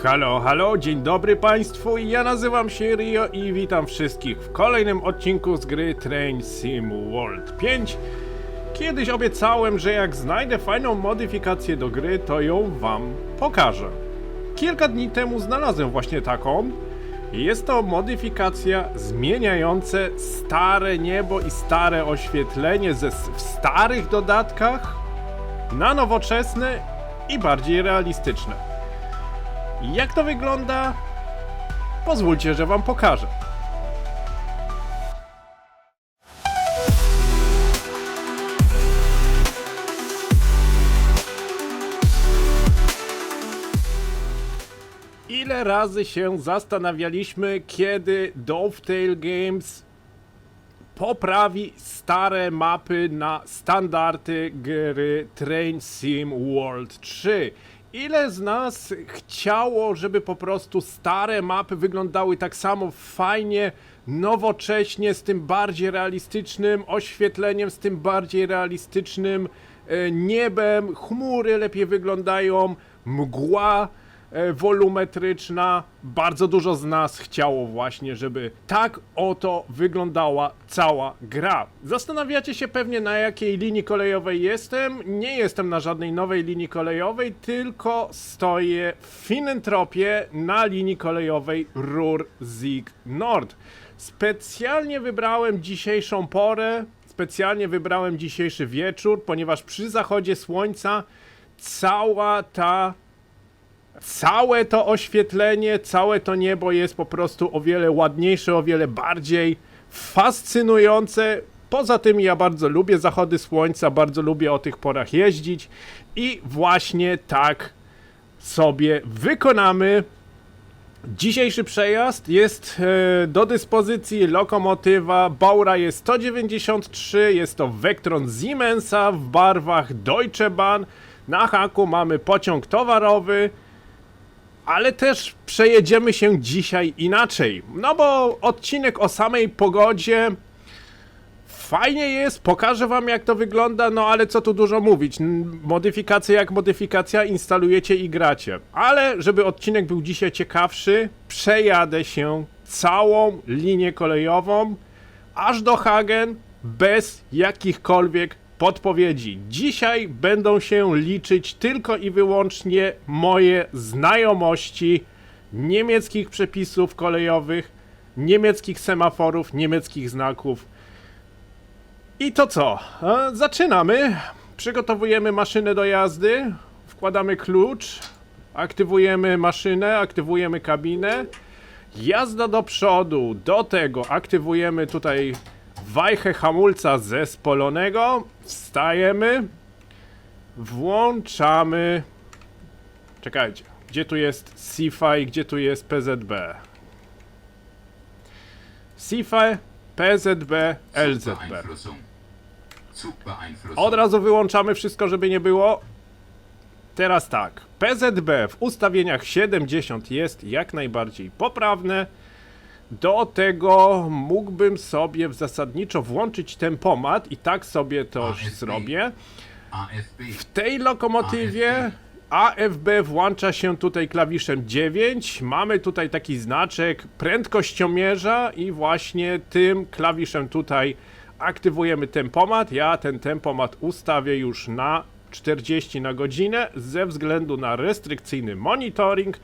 Halo, halo, dzień dobry Państwu, ja nazywam się Rio i witam wszystkich w kolejnym odcinku z gry Train Sim World 5. Kiedyś obiecałem, że jak znajdę fajną modyfikację do gry, to ją Wam pokażę. Kilka dni temu znalazłem właśnie taką. Jest to modyfikacja zmieniająca stare niebo i stare oświetlenie w starych dodatkach na nowoczesne i bardziej realistyczne. Jak to wygląda? Pozwólcie, że Wam pokażę. Ile razy się zastanawialiśmy, kiedy Dovetail Games poprawi stare mapy na standardy gry Train Sim World 3. Ile z nas chciało, żeby po prostu stare mapy wyglądały tak samo fajnie, nowocześnie, z tym bardziej realistycznym oświetleniem, z tym bardziej realistycznym niebem, chmury lepiej wyglądają, mgła wolumetryczna. Bardzo dużo z nas chciało właśnie, żeby tak oto wyglądała cała gra. Zastanawiacie się pewnie, na jakiej linii kolejowej jestem. Nie jestem na żadnej nowej linii kolejowej, tylko stoję w Finnentropie na linii kolejowej Ruhr-Sieg Nord. Specjalnie wybrałem dzisiejszą porę, specjalnie wybrałem dzisiejszy wieczór, ponieważ przy zachodzie słońca całe to oświetlenie, całe to niebo jest po prostu o wiele ładniejsze, o wiele bardziej fascynujące. Poza tym ja bardzo lubię zachody słońca, bardzo lubię o tych porach jeździć i właśnie tak sobie wykonamy dzisiejszy przejazd. Jest do dyspozycji lokomotywa Bauer jest 193, jest to Vectron Siemensa w barwach Deutsche Bahn. Na haku mamy pociąg towarowy, ale też przejedziemy się dzisiaj inaczej. No bo odcinek o samej pogodzie fajnie jest, pokażę Wam jak to wygląda, no ale co tu dużo mówić. Modyfikacja jak modyfikacja, instalujecie i gracie. Ale żeby odcinek był dzisiaj ciekawszy, przejadę się całą linię kolejową aż do Hagen bez jakichkolwiek podpowiedzi. Dzisiaj będą się liczyć tylko i wyłącznie moje znajomości niemieckich przepisów kolejowych, niemieckich semaforów, niemieckich znaków. I to co? Zaczynamy. Przygotowujemy maszynę do jazdy, wkładamy klucz, aktywujemy maszynę, aktywujemy kabinę. Jazda do przodu, do tego aktywujemy tutaj wajchę hamulca zespolonego, wstajemy, włączamy, czekajcie, gdzie tu jest CFI, gdzie tu jest PZB? CFI, PZB, LZB. Od razu wyłączamy wszystko, żeby nie było. Teraz tak, PZB w ustawieniach 70 jest jak najbardziej poprawne. Do tego mógłbym sobie zasadniczo włączyć tempomat i tak sobie to zrobię. W tej lokomotywie AFB włącza się tutaj klawiszem 9. Mamy tutaj taki znaczek prędkościomierza i właśnie tym klawiszem tutaj aktywujemy tempomat. Ja ten tempomat ustawię już na 40 na godzinę ze względu na restrykcyjny monitoring.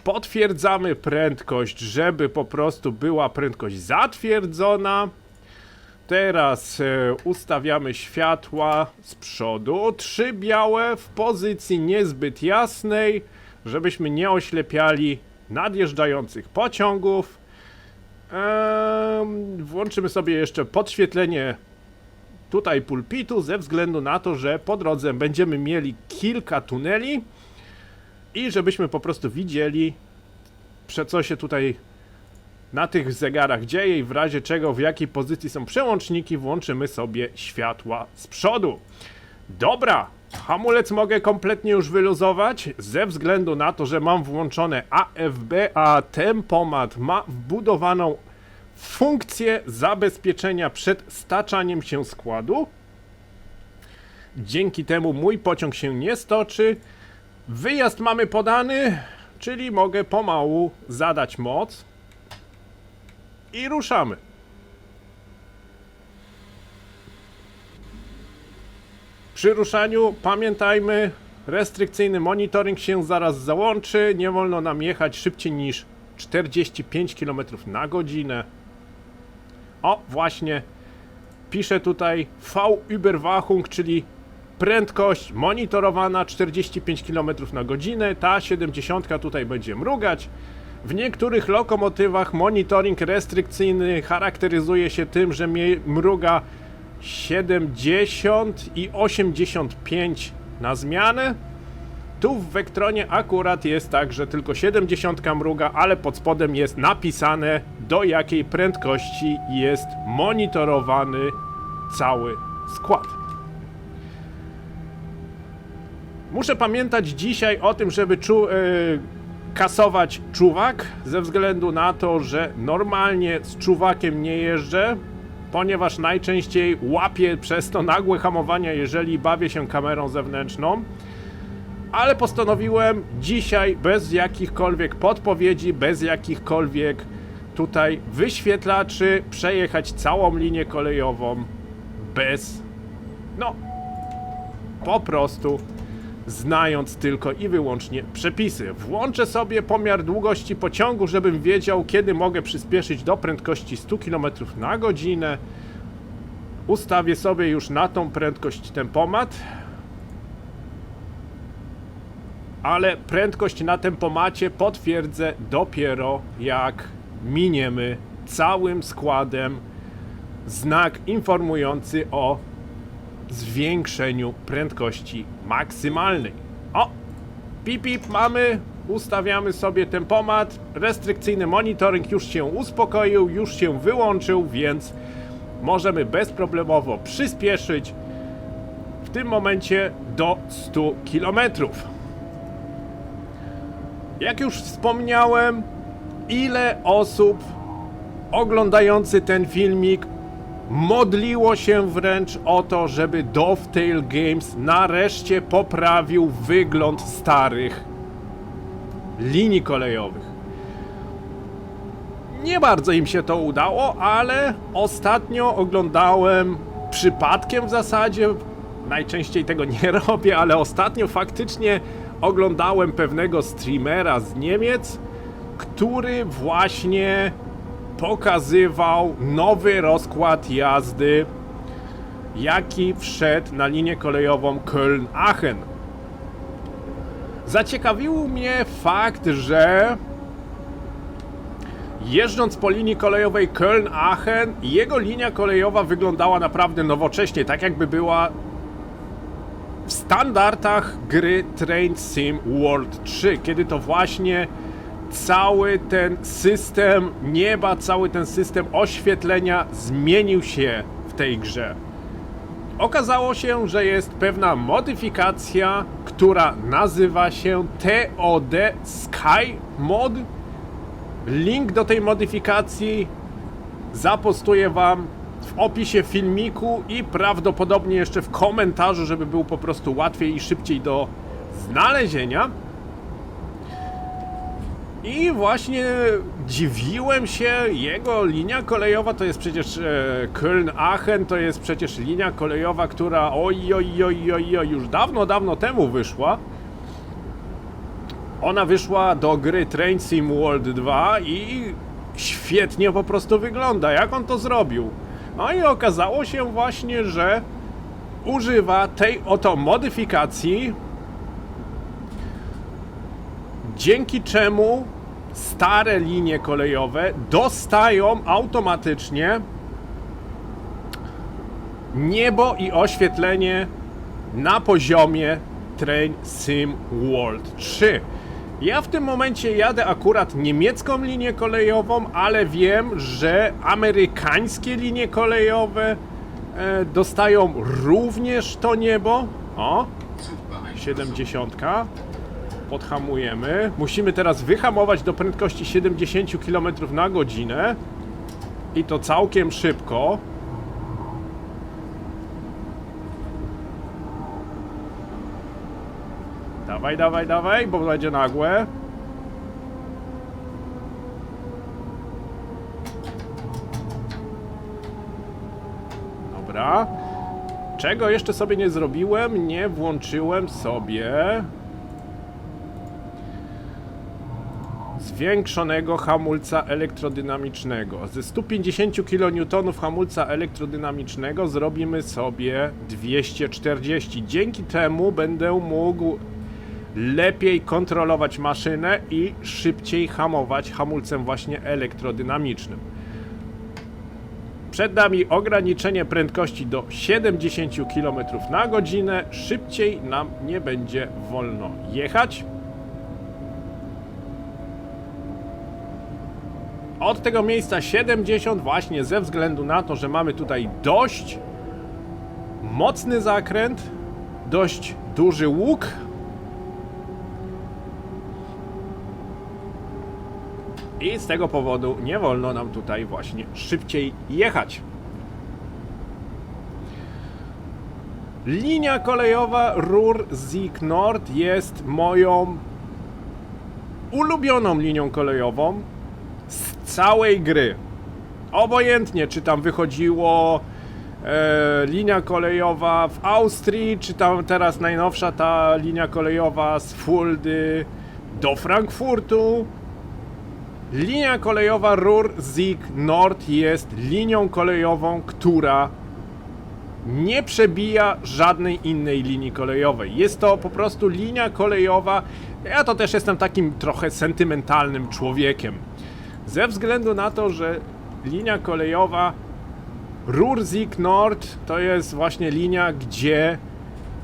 Potwierdzamy prędkość, żeby po prostu była prędkość zatwierdzona. Teraz ustawiamy światła z przodu. 3 białe w pozycji niezbyt jasnej, żebyśmy nie oślepiali nadjeżdżających pociągów. Włączymy sobie jeszcze podświetlenie tutaj pulpitu, ze względu na to, że po drodze będziemy mieli kilka tuneli. I żebyśmy po prostu widzieli, co się tutaj na tych zegarach dzieje i w razie czego, w jakiej pozycji są przełączniki, włączymy sobie światła z przodu. Dobra, hamulec mogę kompletnie już wyluzować, ze względu na to, że mam włączone AFB, a tempomat ma wbudowaną funkcję zabezpieczenia przed staczaniem się składu. Dzięki temu mój pociąg się nie stoczy. Wyjazd mamy podany. czyli mogę pomału zadać moc i ruszamy. Przy ruszaniu pamiętajmy, restrykcyjny monitoring się zaraz załączy, nie wolno nam jechać szybciej niż 45 km na godzinę. O, właśnie piszę tutaj V-Überwachung, czyli prędkość monitorowana 45 km na godzinę. Ta 70 tutaj będzie mrugać. W niektórych lokomotywach monitoring restrykcyjny charakteryzuje się tym, że mruga 70 i 85 na zmianę. Tu w Vectronie akurat jest tak, że tylko 70 mruga, ale pod spodem jest napisane, do jakiej prędkości jest monitorowany cały skład. Muszę pamiętać dzisiaj o tym, żeby kasować czuwak, ze względu na to, że normalnie z czuwakiem nie jeżdżę, ponieważ najczęściej łapię przez to nagłe hamowania, jeżeli bawię się kamerą zewnętrzną. Ale postanowiłem dzisiaj bez jakichkolwiek podpowiedzi, bez jakichkolwiek tutaj wyświetlaczy przejechać całą linię kolejową bez, no, po prostu znając tylko i wyłącznie przepisy. Włączę sobie pomiar długości pociągu, żebym wiedział, kiedy mogę przyspieszyć do prędkości 100 km na godzinę. Ustawię sobie już na tą prędkość tempomat. Ale prędkość na tempomacie potwierdzę dopiero jak miniemy całym składem znak informujący o zwiększeniu prędkości maksymalnej. O! Pip, pip, mamy, ustawiamy sobie tempomat, restrykcyjny monitoring już się uspokoił, już się wyłączył, więc możemy bezproblemowo przyspieszyć w tym momencie do 100 km. Jak już wspomniałem, ile osób oglądający ten filmik modliło się wręcz o to, żeby Dovetail Games nareszcie poprawił wygląd starych linii kolejowych. Nie bardzo im się to udało, ale ostatnio oglądałem, przypadkiem w zasadzie, najczęściej tego nie robię, ale ostatnio faktycznie oglądałem pewnego streamera z Niemiec, który właśnie pokazywał nowy rozkład jazdy, jaki wszedł na linię kolejową Köln-Aachen. Zaciekawił mnie fakt, że jeżdżąc po linii kolejowej Köln-Aachen, jego linia kolejowa wyglądała naprawdę nowocześnie, tak jakby była w standardach gry Train Sim World 3, kiedy to właśnie cały ten system nieba, cały ten system oświetlenia zmienił się w tej grze. Okazało się, że jest pewna modyfikacja, która nazywa się TOD Sky Mod. Link do tej modyfikacji zapostuję wam w opisie filmiku i prawdopodobnie jeszcze w komentarzu, żeby był po prostu łatwiej i szybciej do znalezienia. I właśnie dziwiłem się, jego linia kolejowa to jest przecież Köln-Aachen, to jest przecież linia kolejowa, która już dawno temu wyszła. Ona wyszła do gry Train Sim World 2 i świetnie po prostu wygląda. Jak on to zrobił? No i okazało się właśnie, że używa tej oto modyfikacji, dzięki czemu stare linie kolejowe dostają automatycznie niebo i oświetlenie na poziomie Train Sim World 3. Ja w tym momencie jadę akurat niemiecką linię kolejową, ale wiem, że amerykańskie linie kolejowe dostają również to niebo. O, 70. Podhamujemy. Musimy teraz wyhamować do prędkości 70 km na godzinę. I to całkiem szybko. Dawaj, bo będzie nagłe. Dobra. Czego jeszcze sobie nie zrobiłem? Nie włączyłem sobie zwiększonego hamulca elektrodynamicznego. Ze 150 kN hamulca elektrodynamicznego zrobimy sobie 240. Dzięki temu będę mógł lepiej kontrolować maszynę i szybciej hamować hamulcem właśnie elektrodynamicznym. Przed nami ograniczenie prędkości do 70 km na godzinę. Szybciej nam nie będzie wolno jechać. Od tego miejsca 70 właśnie ze względu na to, że mamy tutaj dość mocny zakręt, dość duży łuk. I z tego powodu nie wolno nam tutaj właśnie szybciej jechać. Linia kolejowa Ruhr-Sieg Nord jest moją ulubioną linią kolejową z całej gry. Obojętnie, czy tam wychodziło linia kolejowa w Austrii, czy tam teraz najnowsza ta linia kolejowa z Fuldy do Frankfurtu. Linia kolejowa Ruhr-Sieg Nord jest linią kolejową, która nie przebija żadnej innej linii kolejowej. Jest to po prostu linia kolejowa. Ja to też jestem takim trochę sentymentalnym człowiekiem. Ze względu na to, że linia kolejowa Ruhr-Sieg Nord to jest właśnie linia, gdzie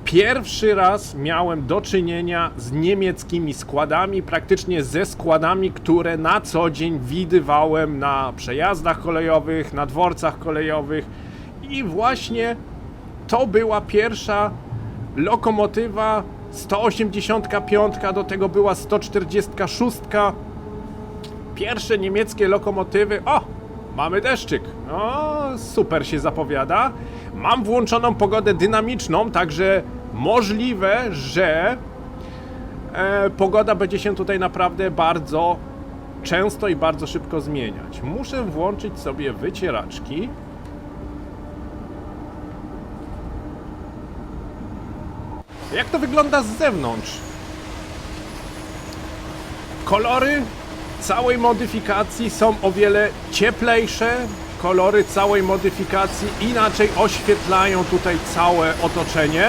pierwszy raz miałem do czynienia z niemieckimi składami, praktycznie ze składami, które na co dzień widywałem na przejazdach kolejowych, na dworcach kolejowych i właśnie to była pierwsza lokomotywa 185, do tego była 146. Pierwsze niemieckie lokomotywy. O! Mamy deszczyk. No, super się zapowiada. Mam włączoną pogodę dynamiczną, także możliwe, że pogoda będzie się tutaj naprawdę bardzo często i bardzo szybko zmieniać. Muszę włączyć sobie wycieraczki. Jak to wygląda z zewnątrz? Kolory całej modyfikacji są o wiele cieplejsze. Kolory całej modyfikacji inaczej oświetlają tutaj całe otoczenie.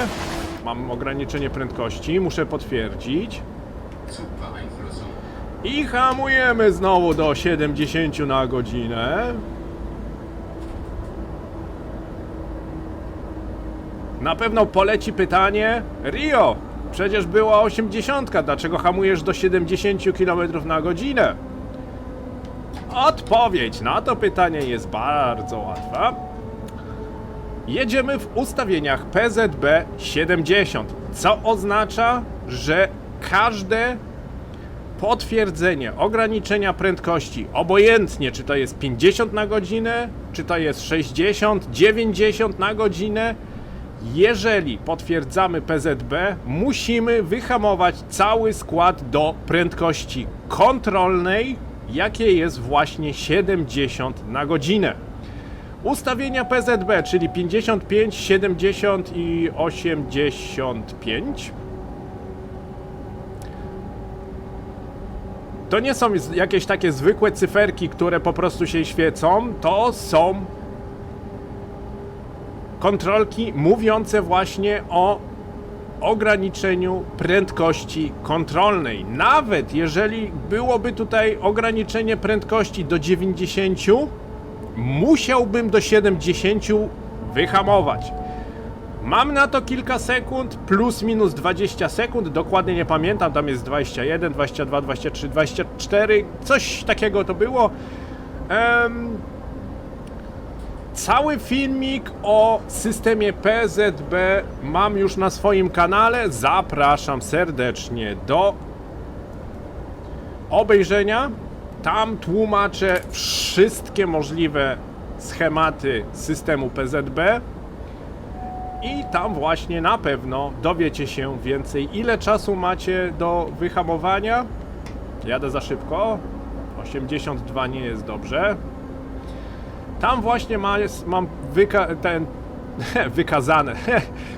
Mam ograniczenie prędkości, muszę potwierdzić. I hamujemy znowu do 70 na godzinę. Na pewno poleci pytanie: Rio, przecież była 80, dlaczego hamujesz do 70 km na godzinę? Odpowiedź na to pytanie jest bardzo łatwa. Jedziemy w ustawieniach PZB 70, co oznacza, że każde potwierdzenie ograniczenia prędkości, obojętnie czy to jest 50 na godzinę, czy to jest 60, 90 na godzinę, jeżeli potwierdzamy PZB, musimy wyhamować cały skład do prędkości kontrolnej, jakie jest właśnie 70 na godzinę. Ustawienia PZB, czyli 55, 70 i 85. To nie są jakieś takie zwykłe cyferki, które po prostu się świecą. To są kontrolki mówiące właśnie o ograniczeniu prędkości kontrolnej. Nawet jeżeli byłoby tutaj ograniczenie prędkości do 90, musiałbym do 70 wyhamować. Mam na to kilka sekund, plus minus 20 sekund, dokładnie nie pamiętam, tam jest 21, 22, 23, 24, coś takiego to było. Cały filmik o systemie PZB mam już na swoim kanale. Zapraszam serdecznie do obejrzenia. Tam tłumaczę wszystkie możliwe schematy systemu PZB i tam właśnie na pewno dowiecie się więcej, ile czasu macie do wyhamowania. Jadę za szybko. 82 nie jest dobrze. Tam właśnie mam wykazane,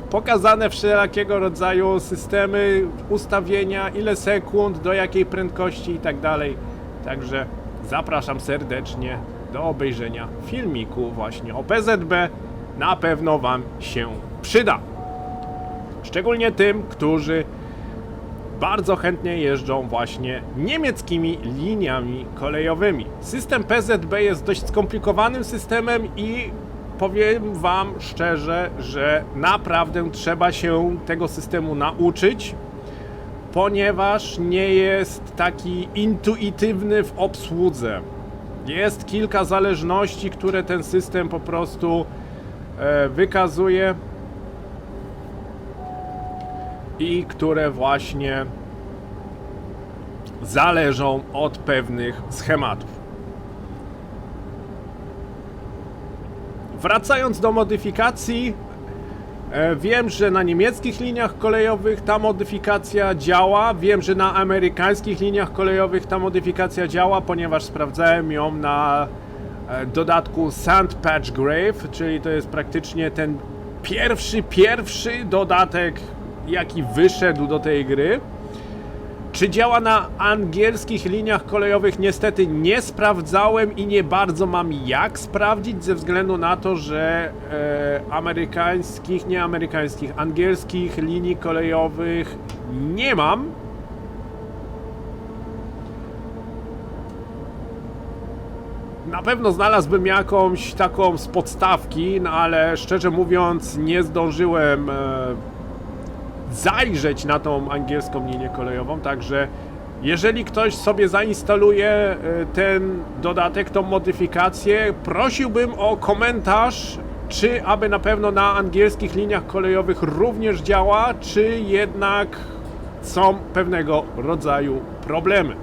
pokazane wszelakiego rodzaju systemy, ustawienia, ile sekund, do jakiej prędkości i tak dalej. Także zapraszam serdecznie do obejrzenia filmiku właśnie o PZB. Na pewno Wam się przyda. Szczególnie tym, którzy bardzo chętnie jeżdżą właśnie niemieckimi liniami kolejowymi. System PZB jest dość skomplikowanym systemem i powiem Wam szczerze, że naprawdę trzeba się tego systemu nauczyć, ponieważ nie jest taki intuitywny w obsłudze. Jest kilka zależności, które ten system po prostu wykazuje i które właśnie zależą od pewnych schematów. Wracając do modyfikacji, wiem, że na niemieckich liniach kolejowych ta modyfikacja działa. Wiem, że na amerykańskich liniach kolejowych ta modyfikacja działa, ponieważ sprawdzałem ją na dodatku Sand Patch Grave, czyli to jest praktycznie ten pierwszy dodatek, jaki wyszedł do tej gry. Czy działa na angielskich liniach kolejowych? Niestety nie sprawdzałem i nie bardzo mam jak sprawdzić, ze względu na to, że angielskich linii kolejowych nie mam. Na pewno znalazłbym jakąś taką z podstawki, no ale szczerze mówiąc nie zdążyłem zajrzeć na tą angielską linię kolejową, także jeżeli ktoś sobie zainstaluje ten dodatek, tą modyfikację, prosiłbym o komentarz, czy aby na pewno na angielskich liniach kolejowych również działa, czy jednak są pewnego rodzaju problemy.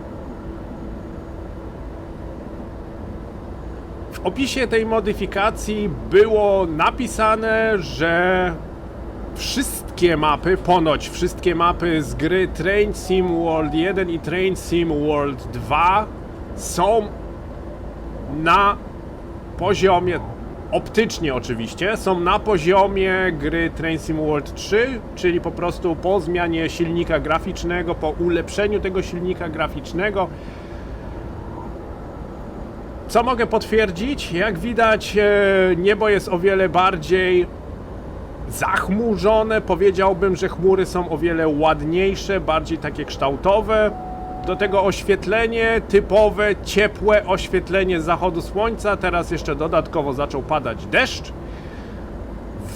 W opisie tej modyfikacji było napisane, że ponoć wszystkie mapy z gry Train Sim World 1 i Train Sim World 2 są na poziomie, optycznie oczywiście, są na poziomie gry Train Sim World 3, czyli po prostu po zmianie silnika graficznego, po ulepszeniu tego silnika graficznego. Co mogę potwierdzić? Jak widać, niebo jest o wiele bardziej zachmurzone, powiedziałbym, że chmury są o wiele ładniejsze, bardziej takie kształtowe. Do tego oświetlenie typowe, ciepłe oświetlenie z zachodu słońca, teraz jeszcze dodatkowo zaczął padać deszcz.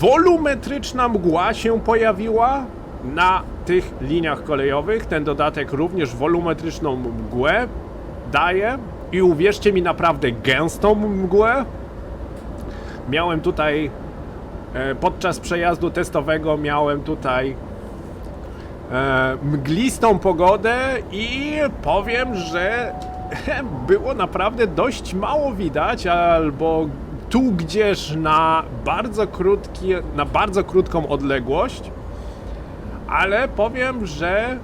Wolumetryczna mgła się pojawiła na tych liniach kolejowych, ten dodatek również wolumetryczną mgłę daje i uwierzcie mi, naprawdę gęstą mgłę. Miałem tutaj podczas przejazdu testowego mglistą pogodę i powiem, że było naprawdę dość mało widać, albo tu gdzieś na bardzo krótką odległość, ale powiem, że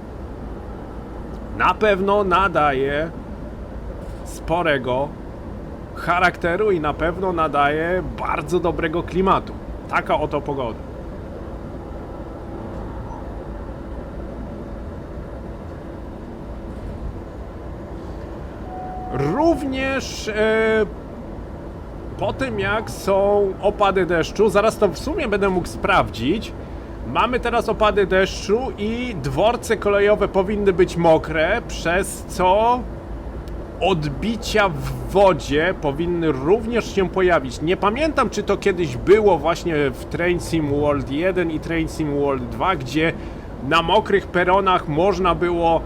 na pewno nadaje sporego charakteru i na pewno nadaje bardzo dobrego klimatu. Taka oto pogoda. Również po tym, jak są opady deszczu, zaraz to w sumie będę mógł sprawdzić. Mamy teraz opady deszczu i dworce kolejowe powinny być mokre, przez co odbicia w wodzie powinny również się pojawić. Nie pamiętam, czy to kiedyś było właśnie w Train Sim World 1 i Train Sim World 2, gdzie na mokrych peronach można było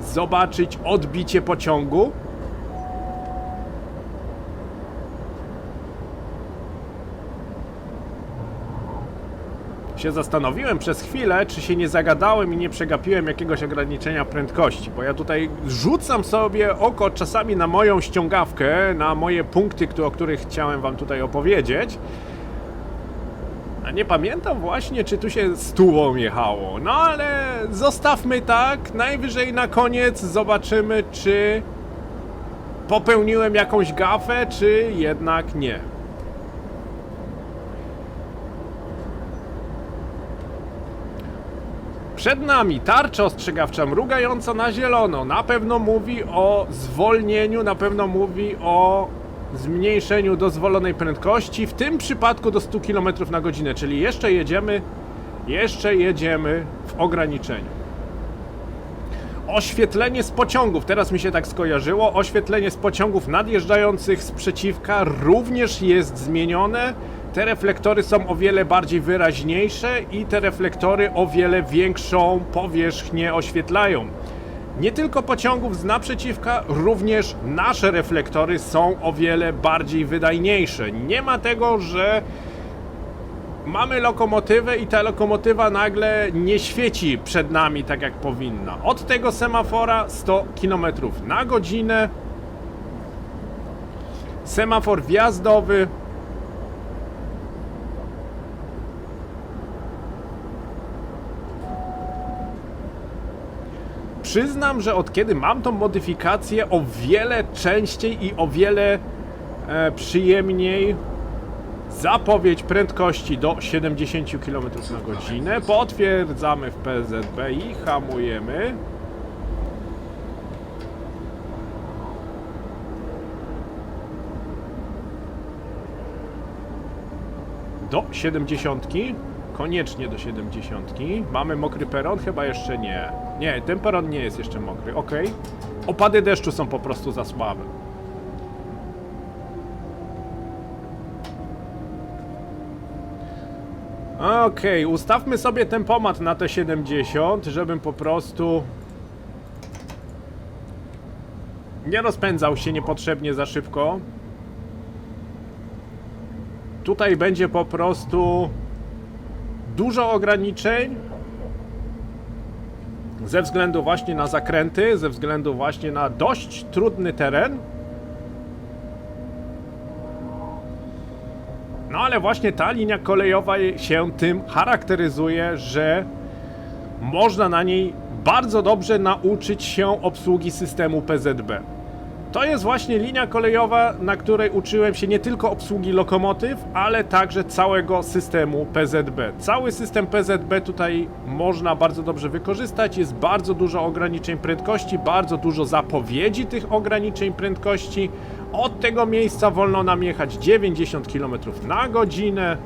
zobaczyć odbicie pociągu. Się zastanowiłem przez chwilę, czy się nie zagadałem i nie przegapiłem jakiegoś ograniczenia prędkości, bo ja tutaj rzucam sobie oko czasami na moją ściągawkę, na moje punkty, o których chciałem wam tutaj opowiedzieć, a nie pamiętam właśnie, czy tu się 100 jechało. No ale zostawmy tak, najwyżej na koniec zobaczymy, czy popełniłem jakąś gafę, czy jednak nie. Przed nami tarcza ostrzegawcza mrugająca na zielono. Na pewno mówi o zwolnieniu, na pewno mówi o zmniejszeniu dozwolonej prędkości, w tym przypadku do 100 km na godzinę, czyli jeszcze jedziemy w ograniczeniu. Oświetlenie z pociągów, teraz mi się tak skojarzyło, oświetlenie z pociągów nadjeżdżających z przeciwka również jest zmienione. Te reflektory są o wiele bardziej wyraźniejsze i te reflektory o wiele większą powierzchnię oświetlają. Nie tylko pociągów z naprzeciwka, również nasze reflektory są o wiele bardziej wydajniejsze. Nie ma tego, że mamy lokomotywę i ta lokomotywa nagle nie świeci przed nami tak jak powinna. Od tego semafora 100 km na godzinę. Semafor wjazdowy. Przyznam, że od kiedy mam tą modyfikację, o wiele częściej i o wiele przyjemniej zapowiedź prędkości do 70 km na godzinę. Potwierdzamy w PZB i hamujemy. Do 70. Koniecznie do 70. Mamy mokry peron? Chyba jeszcze nie. Nie, ten peron nie jest jeszcze mokry. Ok. Opady deszczu są po prostu za słabe. Ok, ustawmy sobie tempomat na te 70, żebym po prostu nie rozpędzał się niepotrzebnie za szybko. Tutaj będzie po prostu dużo ograniczeń ze względu właśnie na zakręty, ze względu właśnie na dość trudny teren. No ale właśnie ta linia kolejowa się tym charakteryzuje, że można na niej bardzo dobrze nauczyć się obsługi systemu PZB. To jest właśnie linia kolejowa, na której uczyłem się nie tylko obsługi lokomotyw, ale także całego systemu PZB. Cały system PZB tutaj można bardzo dobrze wykorzystać. Jest bardzo dużo ograniczeń prędkości, bardzo dużo zapowiedzi tych ograniczeń prędkości. Od tego miejsca wolno nam jechać 90 km na godzinę.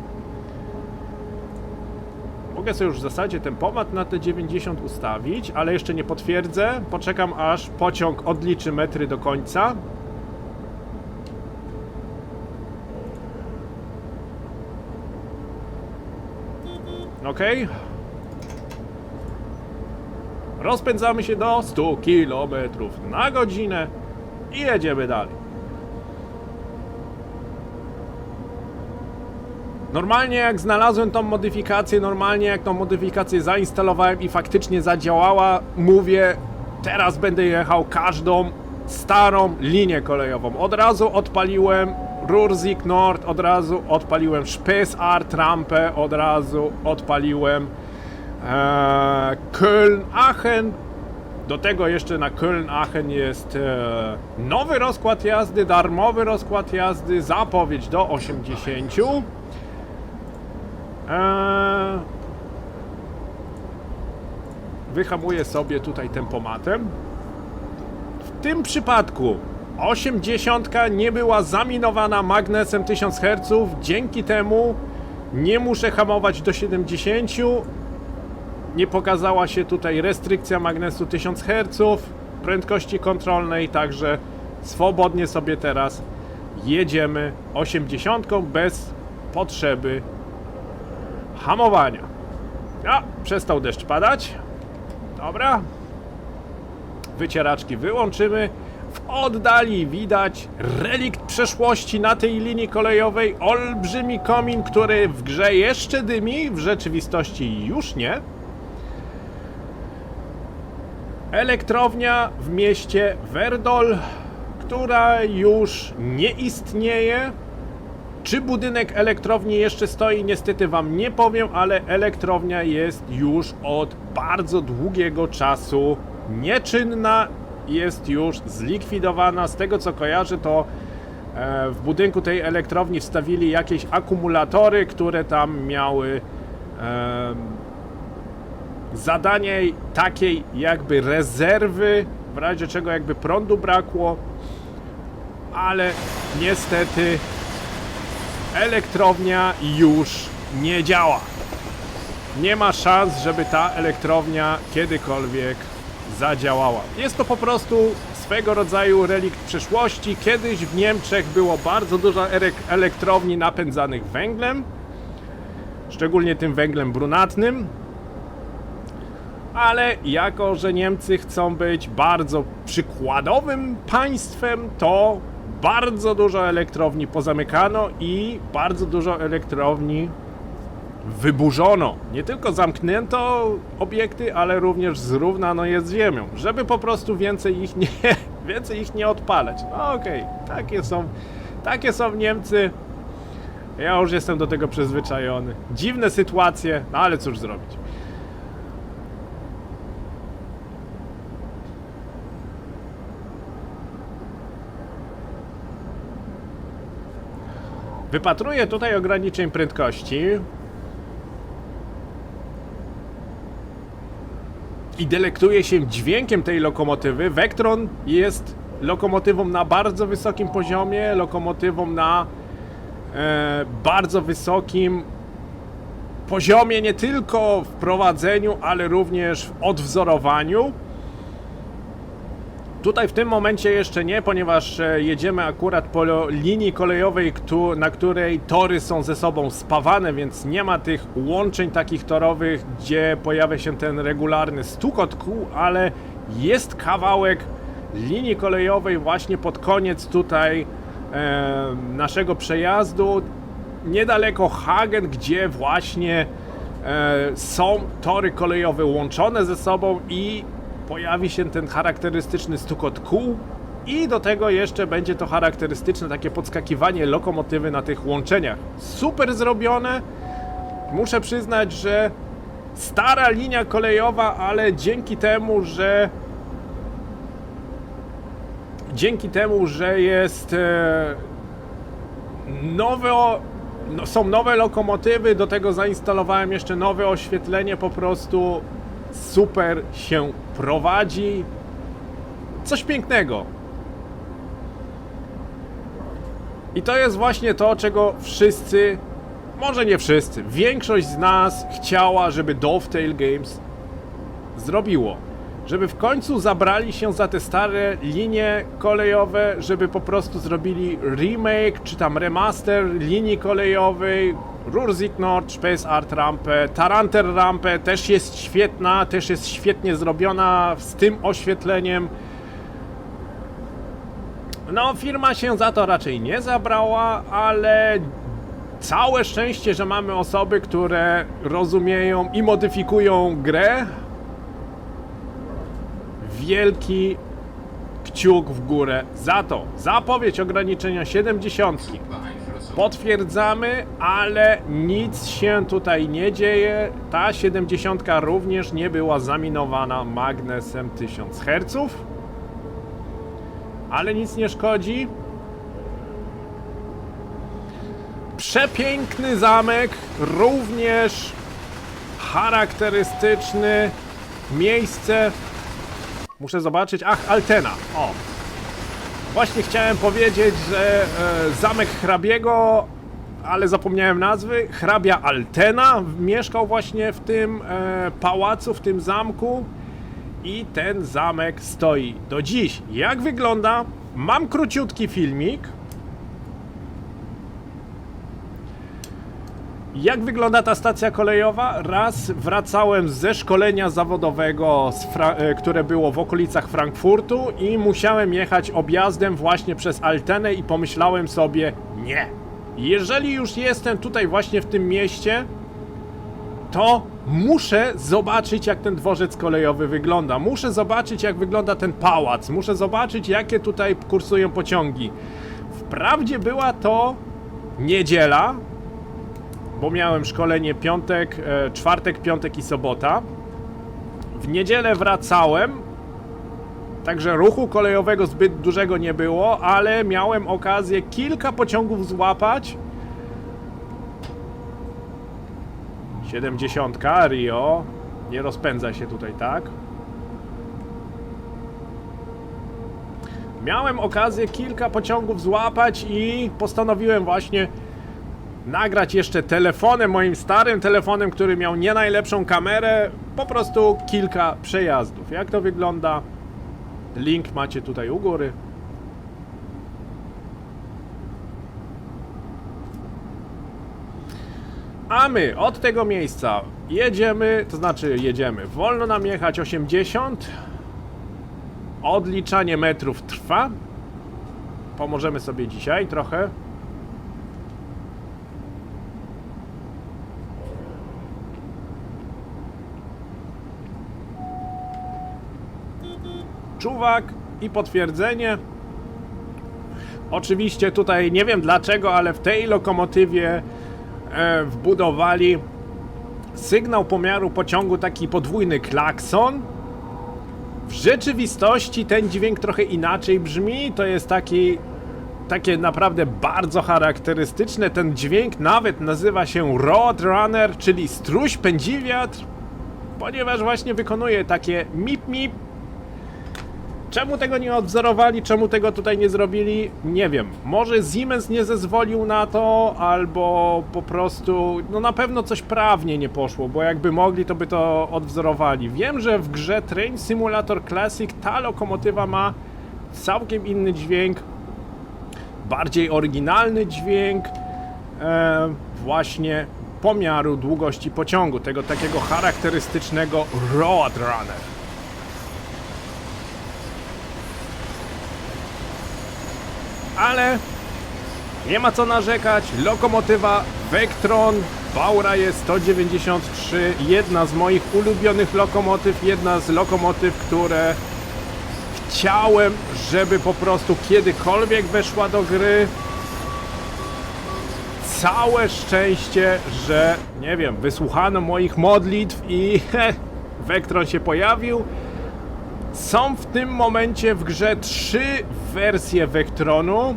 Mogę sobie już w zasadzie tempomat na te 90 ustawić, ale jeszcze nie potwierdzę. Poczekam, aż pociąg odliczy metry do końca. Ok. Rozpędzamy się do 100 km na godzinę i jedziemy dalej. Normalnie jak znalazłem tą modyfikację, normalnie jak tą modyfikację zainstalowałem i faktycznie zadziałała, mówię, teraz będę jechał każdą starą linię kolejową. Od razu odpaliłem Rursig Nord, od razu odpaliłem Spessart rampę, od razu odpaliłem Köln-Aachen. Do tego jeszcze na Köln-Aachen jest nowy rozkład jazdy, darmowy rozkład jazdy, zapowiedź do 80. Wyhamuję sobie tutaj tempomatem. W tym przypadku 80 nie była zaminowana magnesem 1000 Hz, dzięki temu nie muszę hamować do 70. Nie pokazała się tutaj restrykcja magnesu 1000 Hz, prędkości kontrolnej, także swobodnie sobie teraz jedziemy 80 bez potrzeby hamowania. A, przestał deszcz padać. Dobra. Wycieraczki wyłączymy. W oddali widać relikt przeszłości na tej linii kolejowej. Olbrzymi komin, który w grze jeszcze dymi, w rzeczywistości już nie. Elektrownia w mieście Werdol, która już nie istnieje. Czy budynek elektrowni jeszcze stoi? Niestety wam nie powiem, ale elektrownia jest już od bardzo długiego czasu nieczynna, jest już zlikwidowana. Z tego co kojarzę, to w budynku tej elektrowni wstawili jakieś akumulatory, które tam miały zadanie takiej jakby rezerwy, w razie czego jakby prądu brakło, ale niestety elektrownia już nie działa. Nie ma szans, żeby ta elektrownia kiedykolwiek zadziałała. Jest to po prostu swego rodzaju relikt przeszłości. Kiedyś w Niemczech było bardzo dużo elektrowni napędzanych węglem, szczególnie tym węglem brunatnym, ale jako że Niemcy chcą być bardzo przykładowym państwem, to bardzo dużo elektrowni pozamykano i bardzo dużo elektrowni wyburzono. Nie tylko zamknięto obiekty, ale również zrównano je z ziemią, żeby po prostu więcej ich nie odpalać. No okej, takie są Niemcy. Ja już jestem do tego przyzwyczajony. Dziwne sytuacje, no ale cóż zrobić. Wypatruję tutaj ograniczeń prędkości i delektuję się dźwiękiem tej lokomotywy. Vectron jest lokomotywą na bardzo wysokim poziomie, lokomotywą na bardzo wysokim poziomie nie tylko w prowadzeniu, ale również w odwzorowaniu. Tutaj w tym momencie jeszcze nie, ponieważ jedziemy akurat po linii kolejowej, na której tory są ze sobą spawane, więc nie ma tych łączeń takich torowych, gdzie pojawia się ten regularny stukot kół, ale jest kawałek linii kolejowej właśnie pod koniec tutaj naszego przejazdu, niedaleko Hagen, gdzie właśnie są tory kolejowe łączone ze sobą i pojawi się ten charakterystyczny stukot kół i do tego jeszcze będzie to charakterystyczne takie podskakiwanie lokomotywy na tych łączeniach. Super zrobione. Muszę przyznać, że stara linia kolejowa, ale dzięki temu, że jest są nowe lokomotywy, do tego zainstalowałem jeszcze nowe oświetlenie, po prostu super się prowadzi. Coś pięknego. I to jest właśnie to, czego wszyscy, może nie wszyscy, większość z nas chciała, żeby Dovetail Games zrobiło. Żeby w końcu zabrali się za te stare linie kolejowe, żeby po prostu zrobili remake, czy tam remaster linii kolejowej. Rursig Nord, Spessart rampę, Taranter rampę też jest świetna, też jest świetnie zrobiona z tym oświetleniem. No, firma się za to raczej nie zabrała, ale całe szczęście, że mamy osoby, które rozumieją i modyfikują grę. Wielki kciuk w górę za to. Zapowiedź ograniczenia 70. Potwierdzamy, ale nic się tutaj nie dzieje. Ta 70 również nie była zaminowana magnesem 1000 Hz. Ale nic nie szkodzi. Przepiękny zamek, również charakterystyczny. Miejsce. Muszę zobaczyć. Ach, Altena. O. Właśnie chciałem powiedzieć, że zamek hrabiego, ale zapomniałem nazwy. Hrabia Altena mieszkał właśnie w tym pałacu, w tym zamku. I ten zamek stoi do dziś. Jak wygląda? Mam króciutki filmik. Jak wygląda ta stacja kolejowa? Raz wracałem ze szkolenia zawodowego, które było w okolicach Frankfurtu i musiałem jechać objazdem właśnie przez Altenę i pomyślałem sobie, nie. Jeżeli już jestem tutaj właśnie w tym mieście, to muszę zobaczyć, jak ten dworzec kolejowy wygląda. Muszę zobaczyć, jak wygląda ten pałac. Muszę zobaczyć, jakie tutaj kursują pociągi. Wprawdzie była to niedziela, bo miałem szkolenie czwartek, piątek i sobota. W niedzielę wracałem, także ruchu kolejowego zbyt dużego nie było, ale miałem okazję kilka pociągów złapać. 70 Rio, Nie rozpędza się tutaj, tak? Miałem okazję kilka pociągów złapać i postanowiłem właśnie nagrać jeszcze telefonem, moim starym telefonem, który miał nie najlepszą kamerę, po prostu kilka przejazdów. Jak to wygląda? Link macie tutaj u góry. A my od tego miejsca jedziemy, to znaczy jedziemy. Wolno nam jechać 80. Odliczanie metrów trwa. Pomożemy sobie dzisiaj trochę. Czuwak i potwierdzenie. Oczywiście tutaj nie wiem dlaczego, ale w tej lokomotywie wbudowali sygnał pomiaru pociągu, taki podwójny klakson. W rzeczywistości ten dźwięk trochę inaczej brzmi. To jest takie naprawdę bardzo charakterystyczne. Ten dźwięk nawet nazywa się Roadrunner, czyli struś pędzi wiatr, ponieważ właśnie wykonuje takie mip mip. Czemu tego nie odwzorowali, czemu tego tutaj nie zrobili, nie wiem. Może Siemens nie zezwolił na to, albo po prostu, no na pewno coś prawnie nie poszło, bo jakby mogli, to by to odwzorowali. Wiem, że w grze Train Simulator Classic ta lokomotywa ma całkiem inny dźwięk, bardziej oryginalny dźwięk właśnie pomiaru długości pociągu, tego takiego charakterystycznego Roadrunner. Ale nie ma co narzekać, lokomotywa Vectron Baureihe 193, jedna z moich ulubionych lokomotyw, jedna z lokomotyw, które chciałem, żeby po prostu kiedykolwiek weszła do gry. Całe szczęście, że nie wiem, wysłuchano moich modlitw i Vectron się pojawił. Są w tym momencie w grze 3 wersje Vectronu.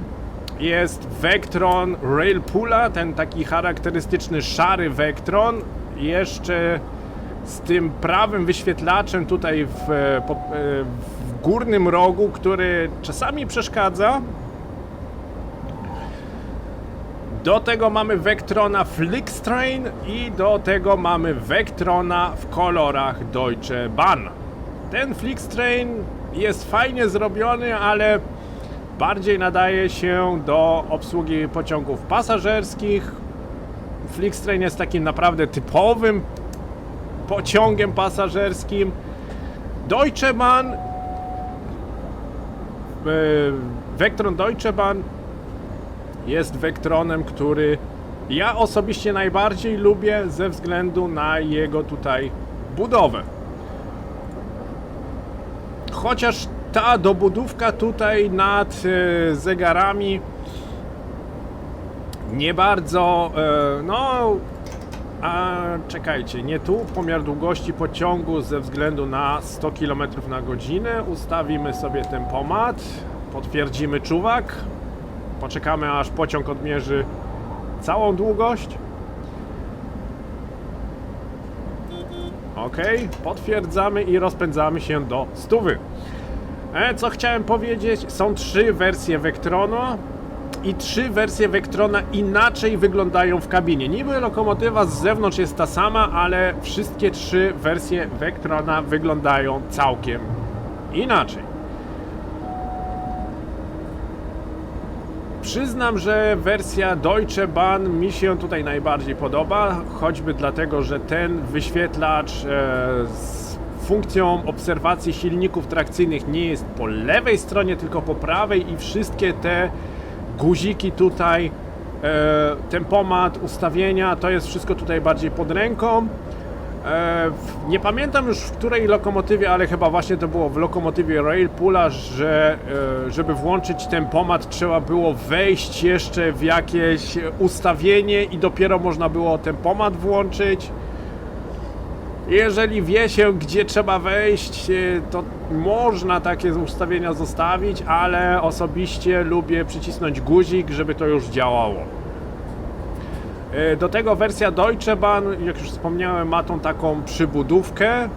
Jest Vectron Railpoola, ten taki charakterystyczny szary Vectron. Jeszcze z tym prawym wyświetlaczem tutaj w górnym rogu, który czasami przeszkadza. Do tego mamy Vectrona Flixtrain i do tego mamy Vectrona w kolorach Deutsche Bahn. Ten Flixtrain jest fajnie zrobiony, ale bardziej nadaje się do obsługi pociągów pasażerskich. Flixtrain jest takim naprawdę typowym pociągiem pasażerskim. Deutsche Bahn, Vectron Deutsche Bahn jest Vectronem, który ja osobiście najbardziej lubię ze względu na jego tutaj budowę. Chociaż ta dobudówka tutaj nad zegarami nie bardzo, czekajcie, nie tu, pomiar długości pociągu ze względu na 100 km na godzinę, ustawimy sobie tempomat, potwierdzimy czuwak, poczekamy aż pociąg odmierzy całą długość. Ok, potwierdzamy i rozpędzamy się do 100. Co chciałem powiedzieć, są 3 wersje Vectrona i 3 wersje Vectrona inaczej wyglądają w kabinie. Niby lokomotywa z zewnątrz jest ta sama, ale wszystkie 3 wersje Vectrona wyglądają całkiem inaczej. Przyznam, że wersja Deutsche Bahn mi się tutaj najbardziej podoba, choćby dlatego, że ten wyświetlacz z funkcją obserwacji silników trakcyjnych nie jest po lewej stronie, tylko po prawej i wszystkie te guziki tutaj, tempomat, ustawienia, to jest wszystko tutaj bardziej pod ręką. Nie pamiętam już w której lokomotywie, ale chyba właśnie to było w lokomotywie Railpoola, że żeby włączyć tempomat trzeba było wejść jeszcze w jakieś ustawienie i dopiero można było tempomat włączyć. Jeżeli wie się, gdzie trzeba wejść, to można takie ustawienia zostawić, ale osobiście lubię przycisnąć guzik, żeby to już działało. Do tego wersja Deutsche Bahn, jak już wspomniałem, ma tą taką przybudówkę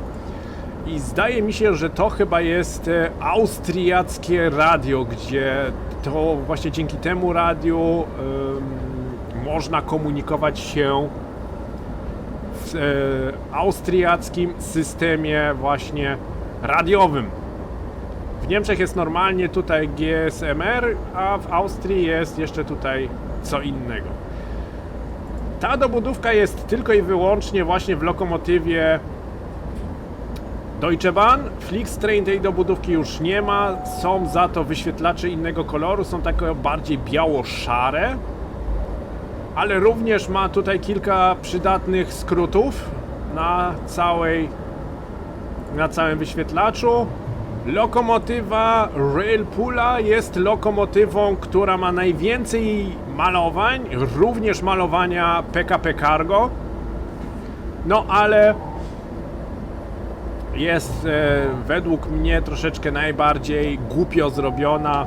i zdaje mi się, że to chyba jest austriackie radio, gdzie to właśnie dzięki temu radiu można komunikować się w austriackim systemie właśnie radiowym. W Niemczech jest normalnie tutaj GSMR, a w Austrii jest jeszcze tutaj co innego. Ta dobudówka jest tylko i wyłącznie właśnie w lokomotywie Deutsche Bahn. Flixtrain tej dobudówki już nie ma, są za to wyświetlacze innego koloru, są takie bardziej biało-szare, ale również ma tutaj kilka przydatnych skrótów na całym wyświetlaczu. Lokomotywa Railpoola jest lokomotywą, która ma najwięcej malowań, również malowania PKP Cargo. No ale jest według mnie troszeczkę najbardziej głupio zrobiona.